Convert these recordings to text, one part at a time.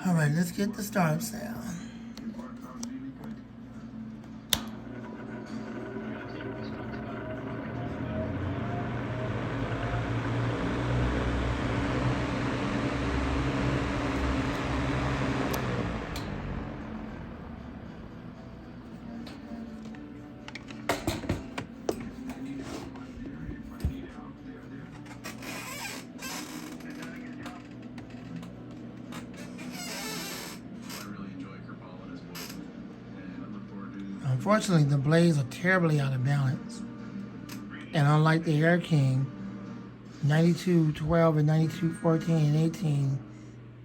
All right, let's get the start sound. Unfortunately, the blades are terribly out of balance. And unlike the Air King, 9212 and 9214 and 18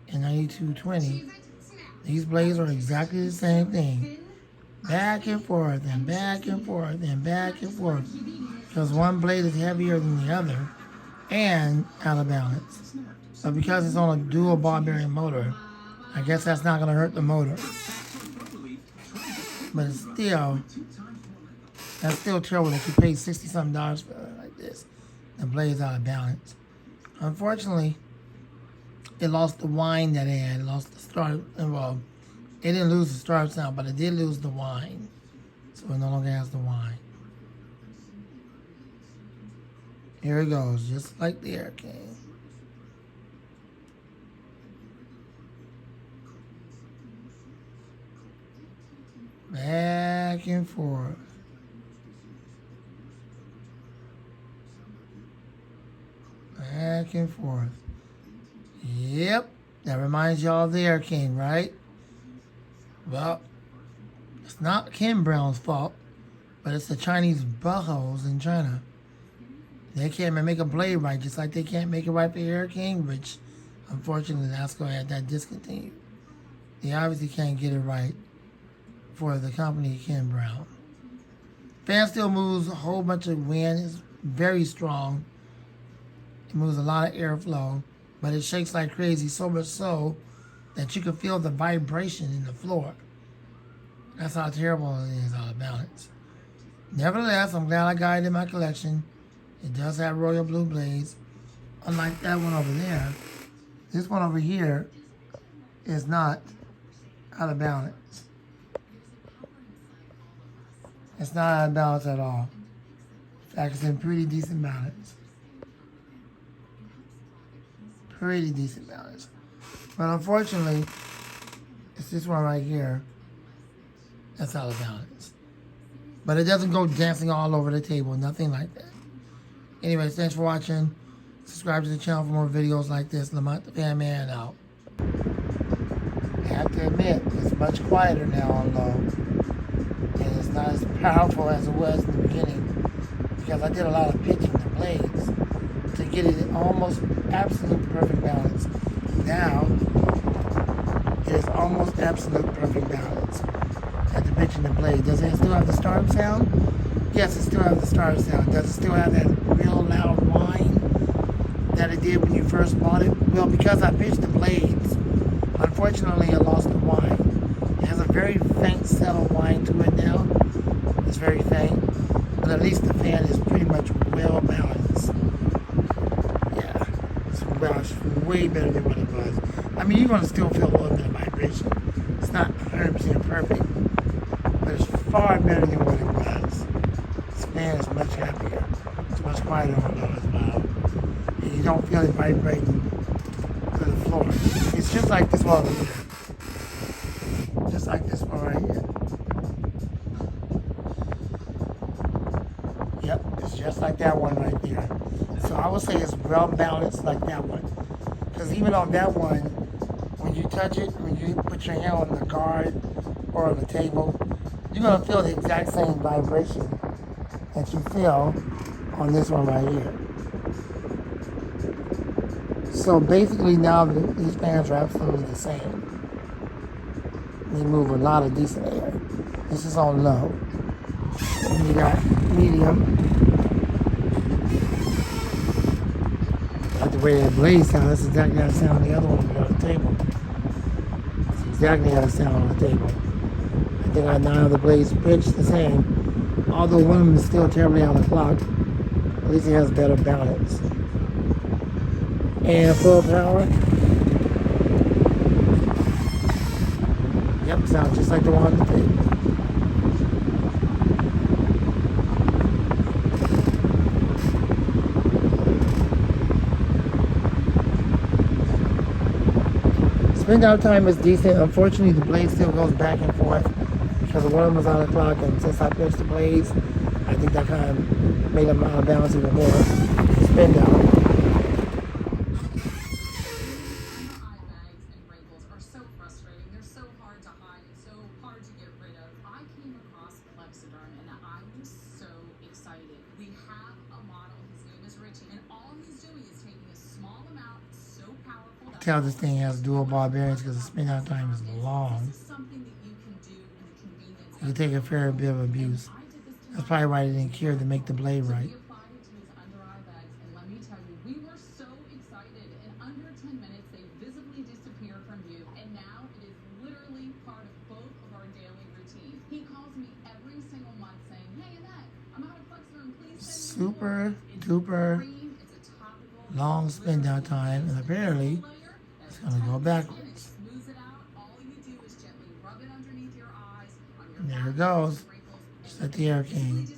and 9220, these blades are exactly the same thing. Back and forth and back and forth and back and forth. Because one blade is heavier than the other and out of balance. But because it's on a dual ball bearing motor, I guess that's not going to hurt the motor. But it's still, that's still terrible that you pay $60-something for it like this. The blade's out of balance. Unfortunately, it lost the whine that it had. It lost the start. Well, it didn't lose the start sound, but it did lose the whine. So it no longer has the whine. Here it goes, just like the Air King. Back and forth. Back and forth. Yep, that reminds y'all of the Air King, right? Well, it's not Kim Brown's fault, but it's the Chinese buttholes in China. They can't make a blade right, just like they can't make it right for Air King, which unfortunately NASCAR had that discontinued. They obviously can't get it right for the company Kim Brown. Fan still moves a whole bunch of wind. It's very strong. It moves a lot of airflow, but it shakes like crazy, so much so that you can feel the vibration in the floor. That's how terrible it is out of balance. Nevertheless, I'm glad I got it in my collection. It does have royal blue blades. Unlike that one over there, this one over here is not out of balance. It's not out of balance at all. In fact, it's in pretty decent balance. Pretty decent balance. But unfortunately, it's this one right here that's out of balance. But it doesn't go dancing all over the table, nothing like that. Anyways, thanks for watching. Subscribe to the channel for more videos like this. Lamont the Fan Man out. I have to admit, it's much quieter now on low. And it's not as powerful as it was in the beginning, because I did a lot of pitching the blades to get it in almost absolute perfect balance. Now, it is almost absolute perfect balance at the pitching the blade. Does it still have the start sound? Yes, it still has the start sound. Does it still have that real loud whine that it did when you first bought it? Well, because I pitched the blades, unfortunately it lost the whine. It has a very faint, subtle whine to it now. It's very faint, but at least the fan is pretty much well balanced. Yeah, it's way better than what it was. I mean, you're going to still feel a little bit of vibration. It's not 100% perfect, but it's far better than what it was. This fan is much happier. It's much quieter on low as well. And you don't feel it vibrating to the floor. It's just like this one over here. Just like this one right here. Yep, it's just like that one right there. So I would say it's well balanced like that one. Because even on that one, when you touch it, when you put your hand on the guard or on the table, you're going to feel the exact same vibration that you feel on this one right here. So basically now these fans are absolutely the same. They move a lot of decent air. This is on low. And you got medium. Like the way that blade sounds, that's exactly how it sounds on the other one on the table. That's exactly how it sounds on the table. I think I 9 other blades pitched the same. Although one of them is still terribly out of clock, at least it has better balance. And full power. tap sound, just like the one on the table. Spin down time is decent. Unfortunately, the blade still goes back and forth because one of them was out of clock, and since I pinched the blades, I think that kind of made them out of balance even more. Spin down. Tell this thing has dual ball bearings because the spin out time is long. You can take a fair bit of abuse. That's probably why they didn't care to make the blade right. Super duper long spin down time, and apparently it's gonna go backwards. And there it goes. Just like the Air King.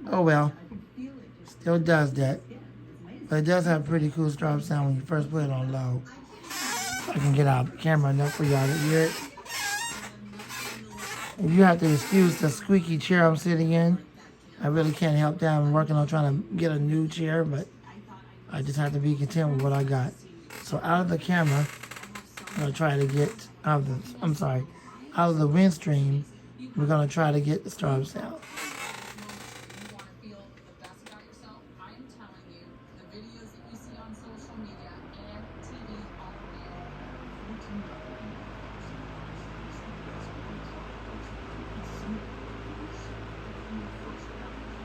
Oh well. Still does that. But it does have a pretty cool strop sound when you first put it on low. I can get out the camera enough for y'all to hear it. If you have to excuse the squeaky chair I'm sitting in, I really can't help that. I'm working on trying to get a new chair, but I just have to be content with what I got. So out of the camera, I'm gonna try to get out of the Windstream, we're gonna try to get the strop sound.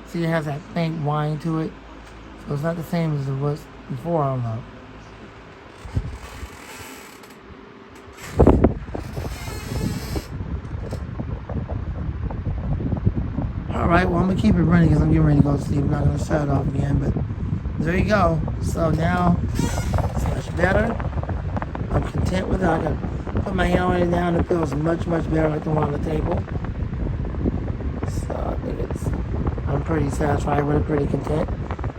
See, it has that faint whine to it, so it's not the same as it was before, I don't know. Alright, well, I'm going to keep it running because I'm getting ready to go to sleep. I'm not going to shut it off again, but there you go. So now, it's much better. I'm content with it. I can put my hand on it now and it feels much, much better like the one on the table. So I think I'm pretty satisfied with it, pretty content.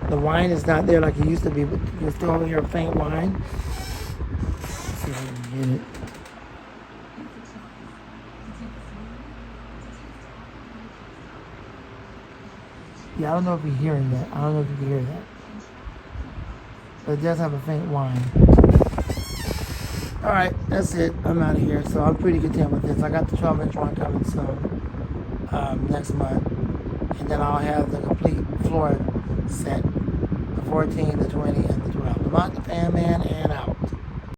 The whine is not there like it used to be, but you can still hear a faint whine. Let's see if I can get it. Yeah, I don't know if you're hearing that. I don't know if you can hear that. But it does have a faint whine. Alright, that's it. I'm out of here. So I'm pretty content with this. I got the 12-inch one coming soon, next month. And then I'll have the complete floor set, the 14, the 20, and the 12. The Mont the Fan Man